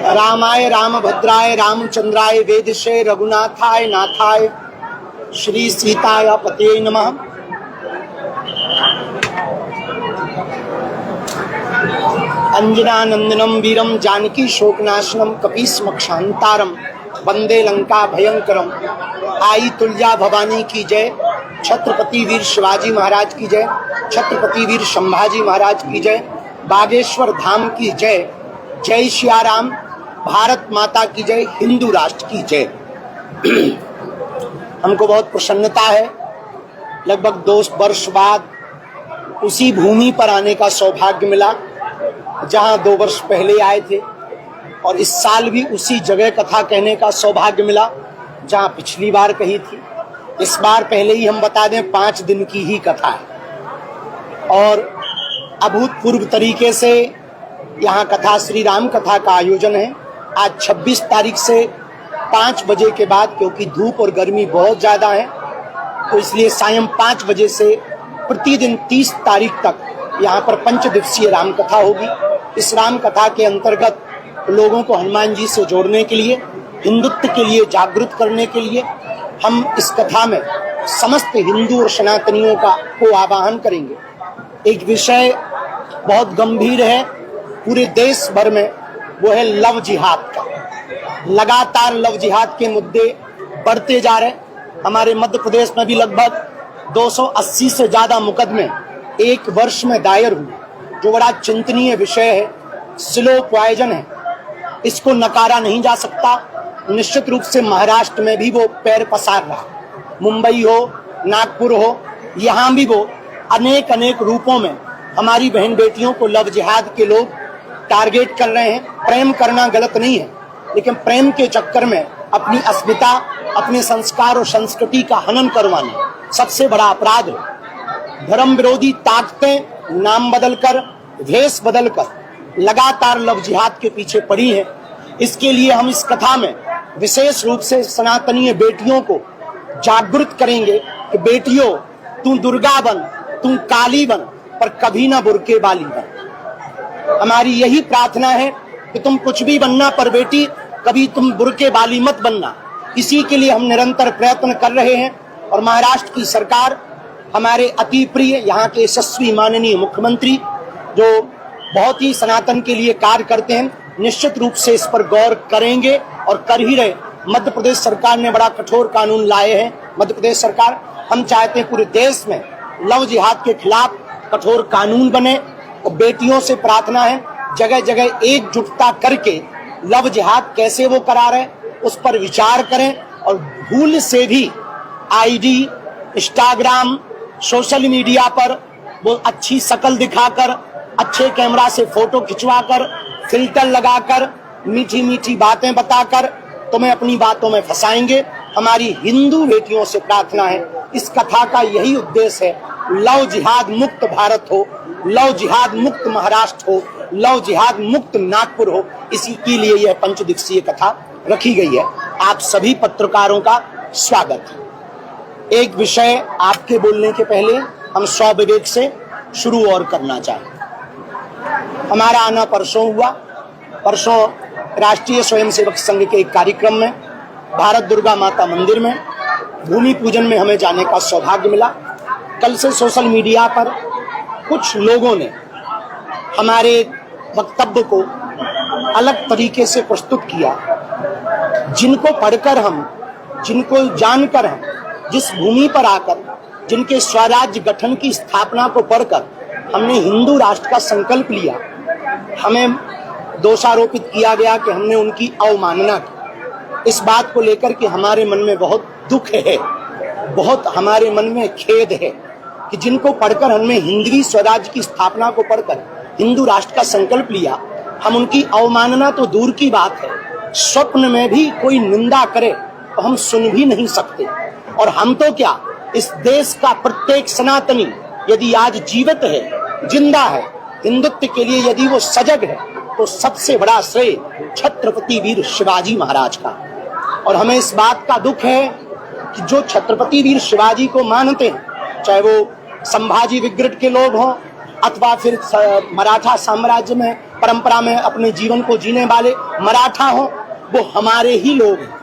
रामाय रामभद्राय रामचंद्राय वेदसे रघुनाथाय नाथाय श्री सीताय पते नमः। अंजनानंदनम वीरम जानकी शोकनाशनम कपीसमक्षांतारम वंदे लंका भयंकरम। आई तुलजा भवानी की जय, छत्रपति वीर शिवाजी महाराज की जय, छत्रपति वीर संभाजी महाराज की जय, बागेश्वर धाम की जय, जय श्री राम, भारत माता की जय, हिंदू राष्ट्र की जय। हमको बहुत प्रसन्नता है, लगभग 2 वर्ष बाद उसी भूमि पर आने का सौभाग्य मिला जहां 2 वर्ष पहले आए थे, और इस साल भी उसी जगह कथा कहने का सौभाग्य मिला जहां पिछली बार कही थी। इस बार पहले ही हम बता दें 5 दिन की ही कथा है और अभूतपूर्व तरीके से यहाँ कथा श्री राम कथा का आयोजन है। आज 26 तारीख से 5 बजे के बाद, क्योंकि धूप और गर्मी बहुत ज़्यादा है, तो इसलिए सायं 5 बजे से प्रतिदिन 30 तारीख तक यहाँ पर 5 दिवसीय राम कथा होगी। इस राम कथा के अंतर्गत लोगों को हनुमान जी से जोड़ने के लिए, हिंदुत्व के लिए जागृत करने के लिए हम इस कथा में समस्त हिंदू और सनातनियों को आवाहन करेंगे। एक विषय बहुत गंभीर है पूरे देश भर में, वो है लव जिहाद का। लगातार लव जिहाद के मुद्दे बढ़ते जा रहे। हमारे मध्य प्रदेश में भी लगभग 280 से ज्यादा मुकदमे 1 वर्ष में दायर हुए, जो बड़ा चिंतनीय विषय है, स्लो पॉइजन है। इसको नकारा नहीं जा सकता। निश्चित रूप से महाराष्ट्र में भी वो पैर पसार रहा, मुंबई हो, नागपुर हो, यहाँ भी वो अनेक रूपों में हमारी बहन बेटियों को लव जिहाद के लोग टारगेट कर रहे हैं। प्रेम करना गलत नहीं है, लेकिन प्रेम के चक्कर में अपनी अस्मिता, अपने संस्कार और संस्कृति का हनन करवाना सबसे बड़ा अपराध है। धर्म विरोधी ताकतें नाम बदलकर, वेश बदलकर लगातार लव जिहाद के पीछे पड़ी हैं। इसके लिए हम इस कथा में विशेष रूप से सनातनीय बेटियों को जागृत करेंगे कि बेटियों, तू दुर्गा बन, तू काली बन, पर कभी ना बुर्के वाली बन। हमारी यही प्रार्थना है कि तुम कुछ भी बनना, पर बेटी कभी तुम बुर्के वाली मत बनना। इसी के लिए हम निरंतर प्रयत्न कर रहे हैं और महाराष्ट्र की सरकार, हमारे अति प्रिय यहाँ के यशस्वी माननीय मुख्यमंत्री, जो बहुत ही सनातन के लिए कार्य करते हैं, निश्चित रूप से इस पर गौर करेंगे और कर ही रहे। मध्य प्रदेश सरकार ने बड़ा कठोर कानून लाए हैं। मध्य प्रदेश सरकार, हम चाहते हैं पूरे देश में लव जिहाद के खिलाफ कठोर कानून बने, और बेटियों से प्रार्थना है जगह जगह एकजुटता करके लव जिहाद कैसे वो करा रहे उस पर विचार करें, और भूल से भी आईडी, इंस्टाग्राम, सोशल मीडिया पर वो अच्छी शक्ल दिखाकर, अच्छे कैमरा से फोटो खिंचवाकर, फिल्टर लगाकर, मीठी मीठी बातें बताकर तुम्हें अपनी बातों में फंसाएंगे। हमारी हिंदू बेटियों से प्रार्थना है, इस कथा का यही उद्देश्य है, लव जिहाद मुक्त भारत हो, लव जिहाद मुक्त महाराष्ट्र हो, लव जिहाद मुक्त नागपुर हो। इसी के लिए यह 5 दिवसीय कथा रखी गई है। आप सभी पत्रकारों का स्वागत है। एक विषय आपके बोलने के पहले हम स्वविवेक से शुरू और करना चाहें। हमारा आना परसों हुआ। परसों राष्ट्रीय स्वयंसेवक संघ के एक कार्यक्रम में भारत दुर्गा माता मंदिर में भूमि पूजन में हमें जाने का सौभाग्य मिला। कल से सोशल मीडिया पर कुछ लोगों ने हमारे वक्तव्य को अलग तरीके से प्रस्तुत किया, जिनको पढ़कर हम, जिनको जानकर हम, जिस भूमि पर आकर, जिनके स्वराज्य गठन की स्थापना को पढ़कर हमने हिंदू राष्ट्र का संकल्प लिया, हमें दोषारोपित किया गया कि हमने उनकी अवमानना की। इस बात को लेकर के हमारे मन में बहुत दुख है, बहुत हमारे मन में खेद है कि जिनको पढ़कर हमने हिंदवी स्वराज्य की स्थापना को पढ़कर हिंदू राष्ट्र का संकल्प लिया, हम उनकी अवमानना तो दूर की बात है, स्वप्न में भी कोई निंदा करे तो हम सुन भी नहीं सकते। और हम तो क्या, इस देश का प्रत्येक सनातनी यदि आज जीवित है, जिंदा है, हिंदुत्व के लिए यदि वो सजग है, तो सबसे बड़ा श्रेय छत्रपति वीर शिवाजी महाराज का। और हमें इस बात का दुख है कि जो छत्रपति वीर शिवाजी को मानते हैं, चाहे वो संभाजी विग्रह के लोग हों अथवा फिर मराठा साम्राज्य में परंपरा में अपने जीवन को जीने वाले मराठा हों, वो हमारे ही लोग हैं।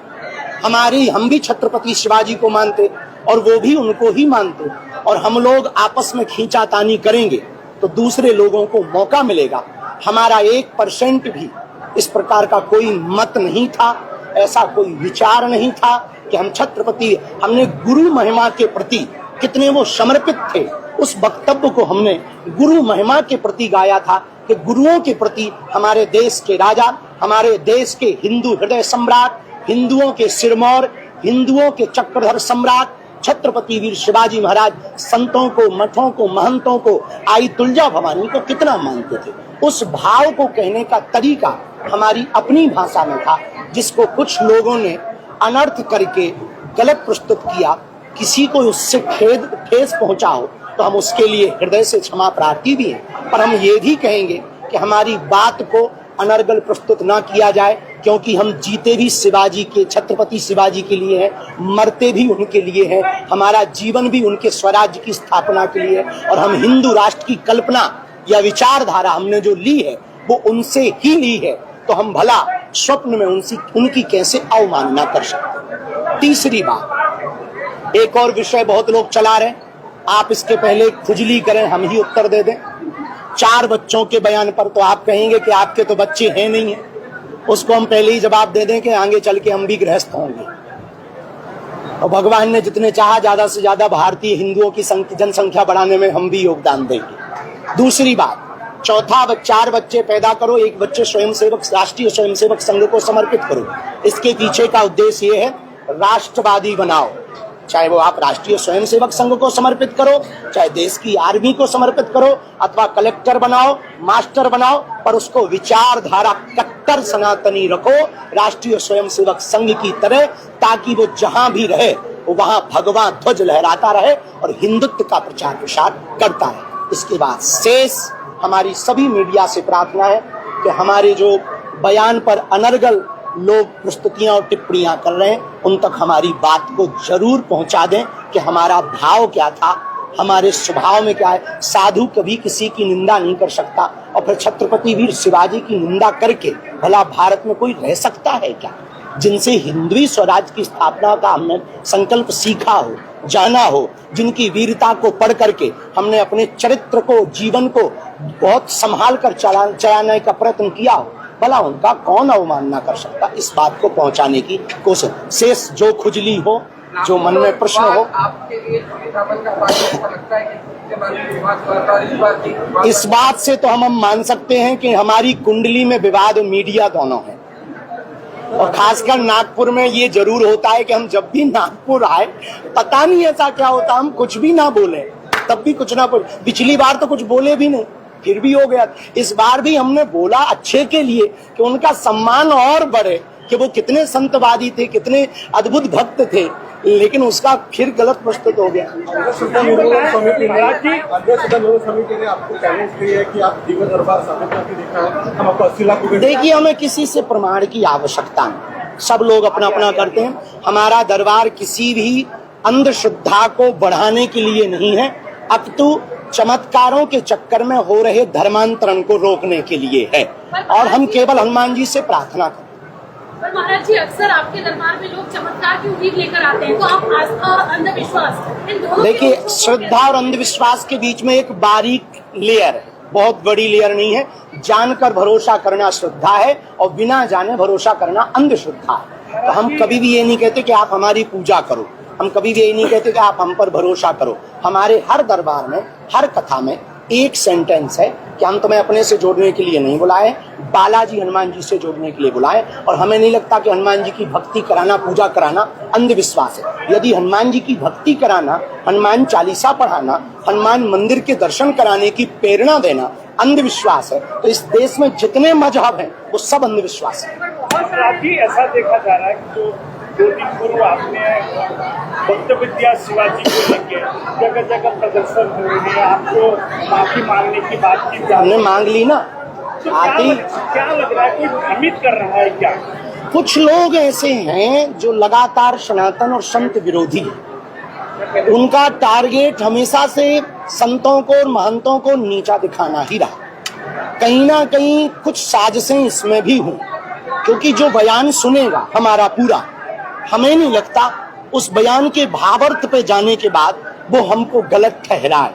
हम भी छत्रपति शिवाजी को मानते और वो भी उनको ही मानते, और हम लोग आपस में खींचातानी करेंगे तो दूसरे लोगों को मौका मिलेगा। हमारा 1% भी इस प्रकार का कोई मत नहीं था, ऐसा कोई विचार नहीं था कि हम छत्रपति, हमने गुरु महिमा के प्रति कितने वो समर्पित थे, उस वक्तव्य को हमने गुरु महिमा के प्रति गाया था कि गुरुओं के प्रति हमारे देश के राजा, हमारे देश के हिंदू हृदय सम्राट, हिंदुओं के सिरमौर, हिंदुओं के चक्रधर सम्राट छत्रपति वीर शिवाजी महाराज संतों को, मठों को, महंतों को, आई तुलजा भवानी को कितना मानते थे। उस भाव को कहने का तरीका हमारी अपनी भाषा में था, जिसको कुछ लोगों ने अनर्थ करके गलत प्रस्तुत किया। किसी को उससे ठेस पहुंचा हो तो हम उसके लिए हृदय से क्षमा प्रार्थी भी हैं, पर हम ये भी कहेंगे कि हमारी बात को अनर्गल प्रस्तुत ना किया जाए, क्योंकि हम जीते भी शिवाजी के, छत्रपति शिवाजी के लिए हैं, मरते भी उनके लिए हैं, हमारा जीवन भी उनके स्वराज्य की स्थापना के लिए, और हम हिंदू राष्ट्र की कल्पना या विचारधारा हमने जो ली है वो उनसे ही ली है, तो हम भला स्वप्न में उनकी कैसे अवमानना कर सकते। तीसरी बात, एक और विषय बहुत लोग चला रहे, आप इसके पहले खुजली करें, हम ही उत्तर दे दें। 4 बच्चों के बयान पर तो आप कहेंगे कि आपके तो बच्चे हैं नहीं है, उसको हम पहले ही जवाब दे दें कि आगे चल के हम भी गृहस्थ होंगे, और भगवान ने जितने चाहा ज्यादा से ज्यादा भारतीय हिंदुओं की जनसंख्या बढ़ाने में हम भी योगदान देंगे। दूसरी बात, चौथा 4 बच्चे पैदा करो, 1 बच्चे स्वयंसेवक, राष्ट्रीय स्वयंसेवक संघ को समर्पित करो। इसके पीछे का उद्देश्य ये है, राष्ट्रवादी बनाओ, चाहे वो आप राष्ट्रीय स्वयंसेवक संघ को समर्पित करो, चाहे देश की आर्मी को समर्पित करो, अथवा कलेक्टर बनाओ, मास्टर बनाओ, पर उसको विचारधारा कट्टर सनातनी रखो, राष्ट्रीय स्वयंसेवक संघ की तरह, ताकि वो जहां भी रहे वो वहां भगवा ध्वज लहराता रहे और हिंदुत्व का प्रचार प्रसार करता रहे। इसके बाद शेष हमारी सभी मीडिया से प्रार्थना है कि हमारे जो बयान पर अनर्गल लोग प्रस्तुतियां और टिप्पणियां कर रहे हैं, उन तक हमारी बात को जरूर पहुंचा दें कि हमारा भाव क्या था, हमारे स्वभाव में क्या है। साधु कभी किसी की निंदा नहीं कर सकता, और फिर छत्रपति वीर शिवाजी की निंदा करके भला भारत में कोई रह सकता है क्या? जिनसे हिंदवी स्वराज की स्थापना का हमने संकल्प सीखा हो, जाना हो, जिनकी वीरता को पढ़ करके हमने अपने चरित्र को, जीवन को बहुत संभाल कर चलाने का प्रयत्न किया हो, भला उनका कौन अवमानना कर सकता? इस बात को पहुंचाने की कोशिश। शेष जो खुजली हो, जो मन में प्रश्न हो, इस बात से तो हम मान सकते हैं कि हमारी कुंडली में विवाद मीडिया दोनों है, और खासकर नागपुर में ये जरूर होता है कि हम जब भी नागपुर आए, पता नहीं ऐसा क्या होता, हम कुछ भी ना बोले तब भी कुछ ना बोले। पिछली बार तो कुछ बोले भी नहीं, फिर भी हो गया। इस बार भी हमने बोला अच्छे के लिए कि उनका सम्मान और बढ़े, कि वो कितने संतवादी थे, कितने अद्भुत भक्त थे, लेकिन उसका फिर गलत प्रस्तुत हो गया। देखिए, हमें किसी से प्रमाण की आवश्यकता नहीं, सब लोग अपना अपना करते हैं। हमारा दरबार किसी भी अंधश्रद्धा को बढ़ाने के लिए नहीं है, अपितु चमत्कारों के चक्कर में हो रहे धर्मांतरण को रोकने के लिए है, और हम केवल हनुमान जी से प्रार्थना करते हैं। पर महाराज जी, अक्सर आपके दरबार में लोग चमत्कार की उम्मीद लेकर आते हैं, तो आप आस्था और अंधविश्वास इन दोनों, देखिए, श्रद्धा और अंधविश्वास के बीच में एक बारीक लेयर है, बहुत बड़ी लेयर नहीं है। जानकर भरोसा करना श्रद्धा है, और बिना जाने भरोसा करना अंधश्रद्धा है। तो हम कभी भी ये नहीं कहते कि आप हमारी पूजा करो, हम कभी भी ये नहीं कहते कि आप हम पर भरोसा करो। हमारे हर दरबार में, हर कथा में एक सेंटेंस है कि हम तुम्हें अपने से जोड़ने के लिए नहीं बुलाए, बालाजी हनुमान जी से जोड़ने के लिए बुलाए, और हमें नहीं लगता कि हनुमान जी की भक्ति कराना, पूजा कराना अंधविश्वास है। यदि हनुमान जी की भक्ति कराना, हनुमान चालीसा पढ़ाना, हनुमान मंदिर के दर्शन कराने की प्रेरणा देना अंधविश्वास है, तो इस देश में जितने मजहब हैं वो सब अंधविश्वास है। ऐसा देखा जा रहा है कि जो 2 दिन पूर्व आपने भक्त विद्या शिवाजी को लेके जगह जगह प्रदर्शन हो रहे हैं, आपको माफी मांगने की बात की, हमने मांग ली ना। तो क्या लग रहा है, कोई भ्रमित कर रहा है क्या? कुछ लोग ऐसे हैं जो लगातार सनातन और संत विरोधी हैं, उनका टारगेट हमेशा से संतों को और महंतों को नीचा दिखाना ही रहा। कहीं ना कहीं कुछ साजिशें इसमें भी हुई, क्योंकि जो बयान सुनेगा हमारा पूरा, हमें नहीं लगता उस बयान के भावार्थ पे जाने के बाद वो हमको गलत ठहराए,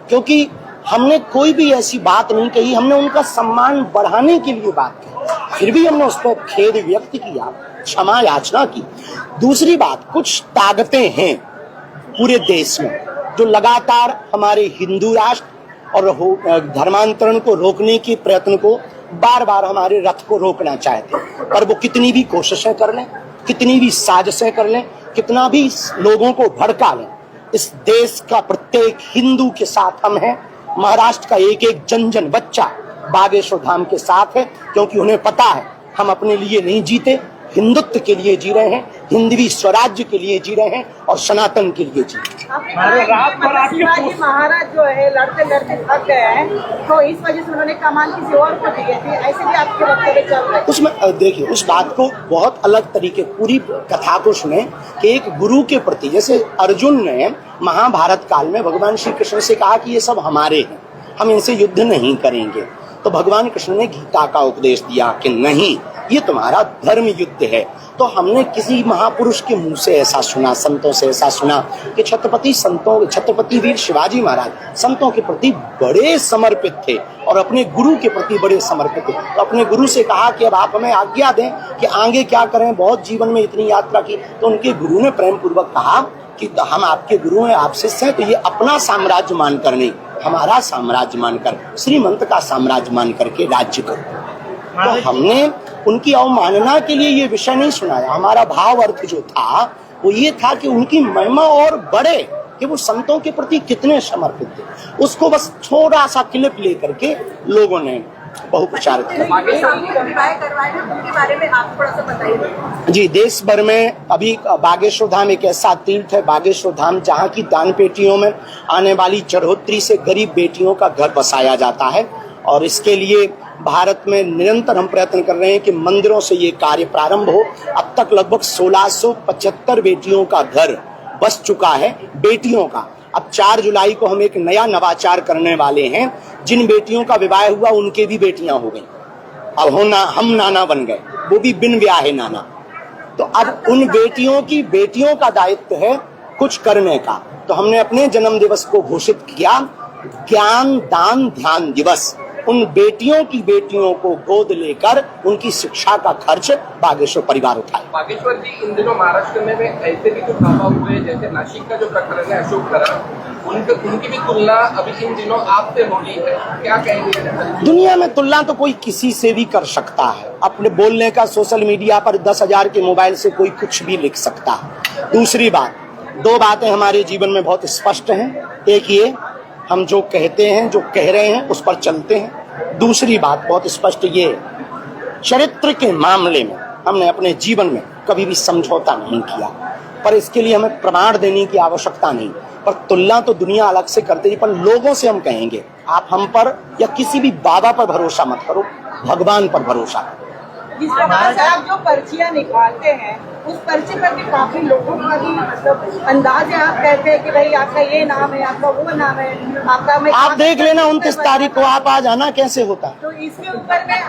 क्योंकि हमने कोई भी ऐसी बात नहीं कही, हमने उनका सम्मान बढ़ाने के लिए बात की, फिर भी हमने उस पर खेद व्यक्त किया, क्षमा याचना की। दूसरी बात, कुछ ताकतें हैं पूरे देश में जो लगातार हमारे हिंदू राष्ट्र और धर्मांतरण को रोकने के प्रयत्न को बार बार हमारे रथ को रोकना चाहते हैं, पर वो कितनी भी कोशिशें कर लें, कितनी भी साजिशें कर लें, कितना भी लोगों को भड़का लें, इस देश का प्रत्येक हिंदू के साथ हम हैं। महाराष्ट्र का एक एक जन जन बच्चा बागेश्वर धाम के साथ है, क्योंकि उन्हें पता है हम अपने लिए नहीं जीते, हिंदुत्व के लिए जी रहे हैं, हिंदवी स्वराज्य के लिए जी रहे हैं और सनातन के लिए जी रहे हैं। शिवाजी महाराज जो है लड़ते लड़ते थक गए हैं, तो इस वजह से उन्होंने कमान किसी और को दी थी, ऐसे भी आपके वक्तव्य चल रहे हैं। उसमें देखिए, उस बात को बहुत अलग तरीके, पूरी कथा को सुने कि एक गुरु के प्रति, जैसे अर्जुन ने महाभारत काल में भगवान श्री कृष्ण से कहा कि ये सब हमारे हैं, हम इनसे युद्ध नहीं करेंगे, तो भगवान कृष्ण ने गीता का उपदेश दिया कि नहीं, ये तुम्हारा धर्म युद्ध है। तो हमने किसी महापुरुष के मुंह से ऐसा सुना, संतों से ऐसा सुना कि छत्रपति वीर शिवाजी महाराज संतों के प्रति बड़े समर्पित थे और अपने गुरु के प्रति बड़े समर्पित थे। तो अपने गुरु से कहा कि अब आप हमें आज्ञा दें कि आगे क्या करें, बहुत जीवन में इतनी यात्रा की। तो उनके गुरु ने प्रेम पूर्वक कहा कि हम आपके गुरु हैं, आप शिष्य हैं, तो ये अपना साम्राज्य मानकर नहीं, हमारा साम्राज्य मानकर, श्रीमंत का साम्राज्य मान करके राज्य करो। तो हमने उनकी अवमानना के लिए ये विषय नहीं सुनाया। हमारा भाव अर्थ जो था वो ये था कि उनकी महिमा और बढ़े, कि वो संतों के प्रति कितने समर्पित थे। उसको बस थोड़ा सा क्लिप लेकर के लोगों ने बहुप्रचार किया। जी, देश भर में अभी बागेश्वर धाम एक ऐसा तीर्थ है, बागेश्वर धाम, जहाँ की दान पेटियों में आने वाली चढ़ोतरी से गरीब बेटियों का घर बसाया जाता है। और इसके लिए भारत में निरंतर हम प्रयत्न कर रहे हैं कि मंदिरों से ये कार्य प्रारंभ हो। अब तक लगभग 1675 बेटियों का घर बस चुका है, बेटियों का। अब 4 जुलाई को हम एक नया नवाचार करने वाले हैं। जिन बेटियों का विवाह हुआ उनके भी बेटियां हो गई, अब हम नाना बन गए, वो भी बिन ब्याहे नाना। तो अब उन बेटियों का दायित्व है कुछ करने का। तो हमने अपने जन्म दिवस को घोषित किया ज्ञान दान ध्यान दिवस। उन बेटियों को गोद लेकर उनकी शिक्षा का खर्च बागेश्वर परिवार उठाए। बागेश्वर जी, इन दिनों महाराष्ट्र में ऐसे भी जो प्रभाव हुए, जैसे नासिक का जो प्रकरण है अशोक करण, उनकी भी तुलना अभी इन दिनों आपसे होगी, क्या कहेंगे? दुनिया में तुलना तो कोई किसी से भी कर सकता है। अपने बोलने का सोशल मीडिया पर 10,000 के मोबाइल से कोई कुछ भी लिख सकता है। दूसरी बात, 2 बातें हमारे जीवन में बहुत स्पष्ट हैं। एक ये, हम जो कहते हैं, जो कह रहे हैं, उस पर चलते हैं। दूसरी बात बहुत स्पष्ट ये, चरित्र के मामले में हमने अपने जीवन में कभी भी समझौता नहीं किया, पर इसके लिए हमें प्रमाण देने की आवश्यकता नहीं। पर तुलना तो दुनिया अलग से करती है, पर लोगों से हम कहेंगे आप हम पर या किसी भी बाबा पर भरोसा मत करो, भगवान पर भरोसा करो। जिस प्रकार से आप जो पर्चियां निकालते हैं, उस पर्ची पर भी काफी लोगों का भी मतलब अंदाज है। आप कहते हैं कि भाई आपका ये नाम है, आपका वो नाम है, आपका आप देख लेना 29 तारीख को आप आ जाना, कैसे होता है। तो इसके ऊपर में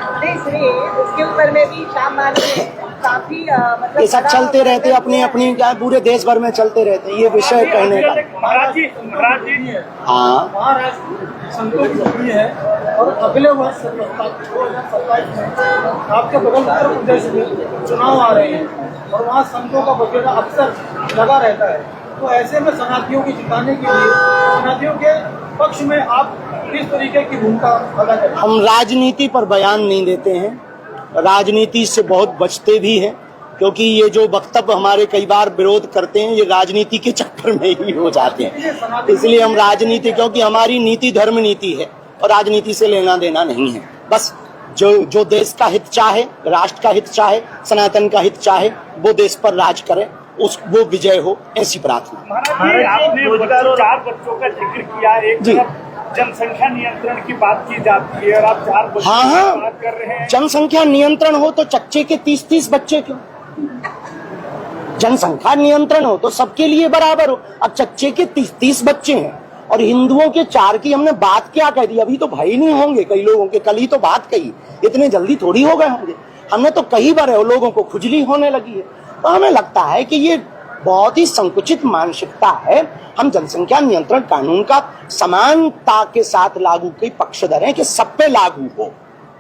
उसके ऊपर में भी शाम काफी मतलब ये सब चलते रहते, अपनी क्या पूरे देश भर में चलते रहते हैं ये विषय कहने का। महाराज जी, हाँ, महाराष्ट्र संतों की भूमि है और अगले वर्ष 2027 में आपके बगल उत्तर प्रदेश में चुनाव आ रहे हैं और वहाँ संतों का बखेड़ा अक्सर लगा रहता है। तो ऐसे में शरणार्थियों की जिताने के लिए शरणार्थियों के पक्ष में आप किस तरीके की भूमिका अदा करते हैं? हम राजनीति पर बयान नहीं देते हैं, राजनीति से बहुत बचते भी हैं, क्योंकि ये जो वक्तव्य हमारे कई बार विरोध करते हैं ये राजनीति के चक्कर में ही हो जाते हैं। इसलिए हम राजनीति, क्योंकि हमारी नीति धर्म नीति है और राजनीति से लेना देना नहीं है। बस जो देश का हित चाहे, राष्ट्र का हित चाहे, सनातन का हित चाहे, वो देश पर राज करे, वो विजय हो, ऐसी प्रार्थना। महाराज जी, आपने 4 बच्चों का जिक्र किया, एक तरफ जनसंख्या नियंत्रण की बात की जाती है और आप 4 बच्चों की बात कर रहे हैं। जनसंख्या नियंत्रण हो तो चच्चे के 30-30 बच्चे क्यों? जनसंख्या नियंत्रण हो तो सबके लिए बराबर हो। अब चच्चे के 30 बच्चे हैं और हिंदुओं के 4 की हमने बात क्या कह दी, अभी तो भाई नहीं होंगे कई लोगों के, कल ही तो बात कही, इतने जल्दी थोड़ी हो गए होंगे। हमने तो कई बार है, लोगों को खुजली होने लगी है। तो हमें लगता है कि ये बहुत ही संकुचित मानसिकता है। हम जनसंख्या नियंत्रण कानून का समानता के साथ लागू के पक्षधर हैं कि सब पे लागू हो,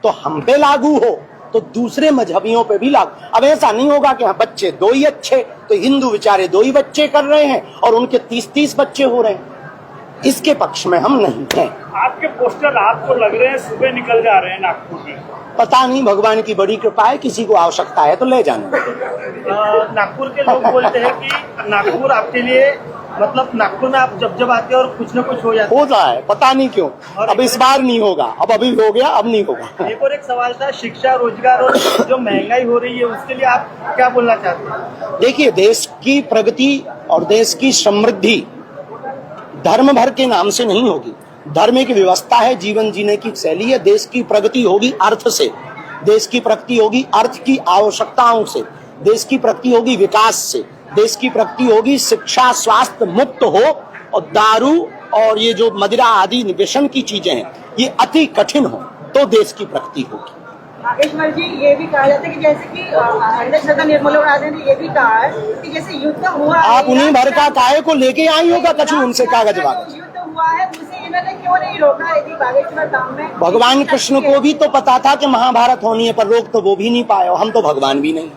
तो हम पे लागू हो तो दूसरे मजहबियों पे भी लागू। अब ऐसा नहीं होगा कि हाँ बच्चे 2 ही अच्छे, तो हिंदू बेचारे 2 ही बच्चे कर रहे हैं और उनके 30 बच्चे हो रहे हैं। इसके पक्ष में हम नहीं हैं। आपके पोस्टर आपको लग रहे हैं सुबह निकल जा रहे हैं नागपुर में? पता नहीं, भगवान की बड़ी कृपा है, किसी को आवश्यकता है तो ले जाना। नागपुर के लोग बोलते हैं कि नागपुर आपके लिए, मतलब नागपुर में आप जब आते हैं और कुछ न कुछ हो जाता है। होता है, पता नहीं क्यों। अब इस बार नहीं होगा, अब अभी हो गया, अब नहीं होगा। एक और एक सवाल था, शिक्षा, रोजगार और जो महंगाई हो रही है उसके लिए आप क्या बोलना चाहते हैं? देखिए, देश की प्रगति और देश की समृद्धि धर्म भर के नाम से नहीं होगी। धर्म एक व्यवस्था है, जीवन जीने की शैली है। देश की प्रगति होगी अर्थ से, देश की प्रगति होगी अर्थ की आवश्यकताओं से, देश की प्रगति होगी विकास से, देश की प्रगति होगी शिक्षा स्वास्थ्य मुक्त हो और दारू और ये जो मदिरा आदि व्यसन की चीजें हैं ये अति कठिन हो, तो देश की प्रगति होगी। नागेश्वर जी, ये भी कहा जाता है कि जैसे कि अध्यक्ष निर्मला राजे ने ये भी कहा है कि जैसे युद्ध हुआ, आप उन्हीं भर का काय को लेके आई होगा कछु उनसे कागज वागज। युद्ध हुआ है, उसे इन्होंने क्यों नहीं रोका यदि बागेश्वर धाम में? भगवान कृष्ण को भी तो पता था कि महाभारत होनी है, पर रोक तो वो भी नहीं पाए, हम तो भगवान भी नहीं।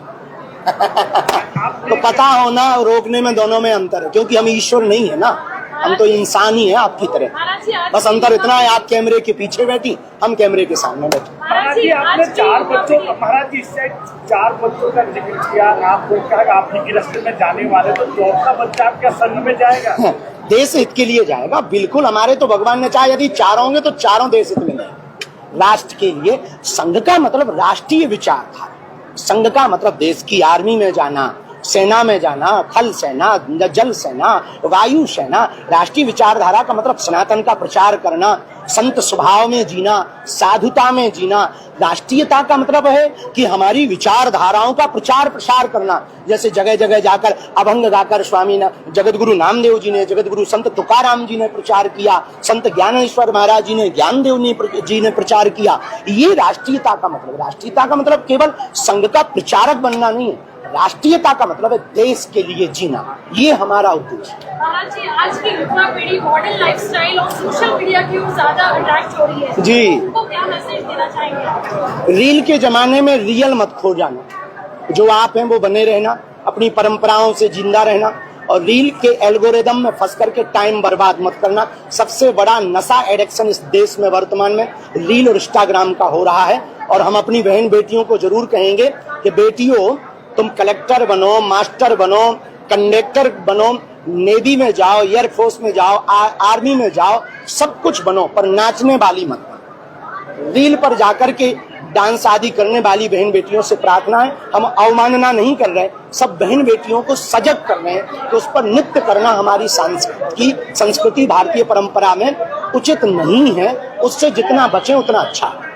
तो पता होना और रोकने में दोनों में अंतर है, क्योंकि हम ईश्वर नहीं है ना, हम तो इंसान ही है आपकी तरह। बस अंतर इतना है, आप कैमरे के पीछे बैठी, हम कैमरे के सामने बैठे। महाराज जी, आपने 4 बच्चों का, महाराज जी इससे 4 बच्चों का जिक्र किया, आपको कहा आप ही रास्ते में जाने वाले, तो 4था बच्चा आपका संघ में जाएगा? देश हित के लिए जाएगा, बिल्कुल। हमारे तो भगवान ने चाहे यदि 4 होंगे तो 4 देश हित में जाएंगे, राष्ट्र के लिए। संघ का मतलब राष्ट्रीय विचार था, संघ का मतलब देश की आर्मी में जाना, सेना में जाना, थल सेना, जल सेना, वायु सेना। राष्ट्रीय विचारधारा का मतलब सनातन का प्रचार करना, संत स्वभाव में जीना, साधुता में जीना। राष्ट्रीयता का मतलब है कि हमारी विचारधाराओं का प्रचार प्रसार करना। जैसे जगह जगह जाकर अभंग गाकर स्वामी जगतगुरु नामदेव जी ने, जगतगुरु संत तुकाराम जी ने प्रचार किया, संत ज्ञानेश्वर महाराज जी ने, ज्ञानदेव जी ने प्रचार किया। ये राष्ट्रीयता का मतलब। राष्ट्रीयता का मतलब केवल संघ का प्रचारक बनना नहीं है, राष्ट्रीयता का मतलब है देश के लिए जीना। ये हमारा उद्देश्य। महाराज जी, आज की युवा पीढ़ी मॉडर्न लाइफस्टाइल और सोशल मीडिया की ओर ज्यादा अट्रैक्ट हो रही है जी। उनको क्या मैसेज देना चाहेंगे? रील के जमाने में रियल मत खो जाना, जो आप हैं वो बने रहना, अपनी परंपराओं से जिंदा रहना और रील के एल्गोरिदम में फंस करके टाइम बर्बाद मत करना। सबसे बड़ा नशा एडिक्शन इस देश में वर्तमान में रील और इंस्टाग्राम का हो रहा है। और हम अपनी बहन बेटियों को जरूर कहेंगे कि बेटियों, तुम कलेक्टर बनो, मास्टर बनो, कंडक्टर बनो, नेवी में जाओ, एयरफोर्स में जाओ, आर्मी में जाओ, सब कुछ बनो, पर नाचने वाली मत बनो। रील पर जाकर के डांस आदि करने वाली बहन बेटियों से प्रार्थना है, हम अवमानना नहीं कर रहे, सब बहन बेटियों को सजग कर रहे हैं कि उस पर नृत्य करना हमारी संस्कृति भारतीय परंपरा में उचित नहीं है। उससे जितना बचे उतना अच्छा है।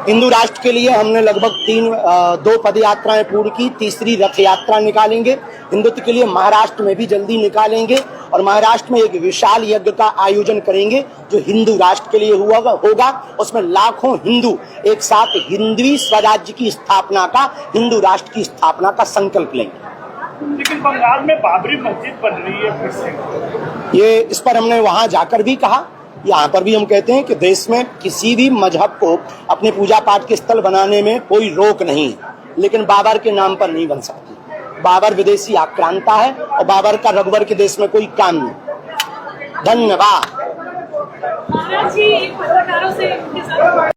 हिंदू राष्ट्र के लिए हमने लगभग 2 पद यात्राएं पूर्ण की, तीसरी रथ यात्रा निकालेंगे। हिंदुत्व के लिए महाराष्ट्र में भी जल्दी निकालेंगे और महाराष्ट्र में एक विशाल यज्ञ का आयोजन करेंगे जो हिंदू राष्ट्र के लिए होगा। उसमें लाखों हिंदू एक साथ हिंदवी स्वराज्य की स्थापना का, हिंदू राष्ट्र की स्थापना का संकल्प लेंगे। लेकिन बंगाल में बाबरी मस्जिद बन रही है फिर से, ये इस पर हमने वहां जाकर भी कहा, यहाँ पर भी हम कहते हैं कि देश में किसी भी मजहब को अपने पूजा पाठ के स्थल बनाने में कोई रोक नहीं है, लेकिन बाबर के नाम पर नहीं बन सकती। बाबर विदेशी आक्रांता है और बाबर का रघुवर के देश में कोई काम नहीं। धन्यवाद। महाराज जी, पत्रकारों से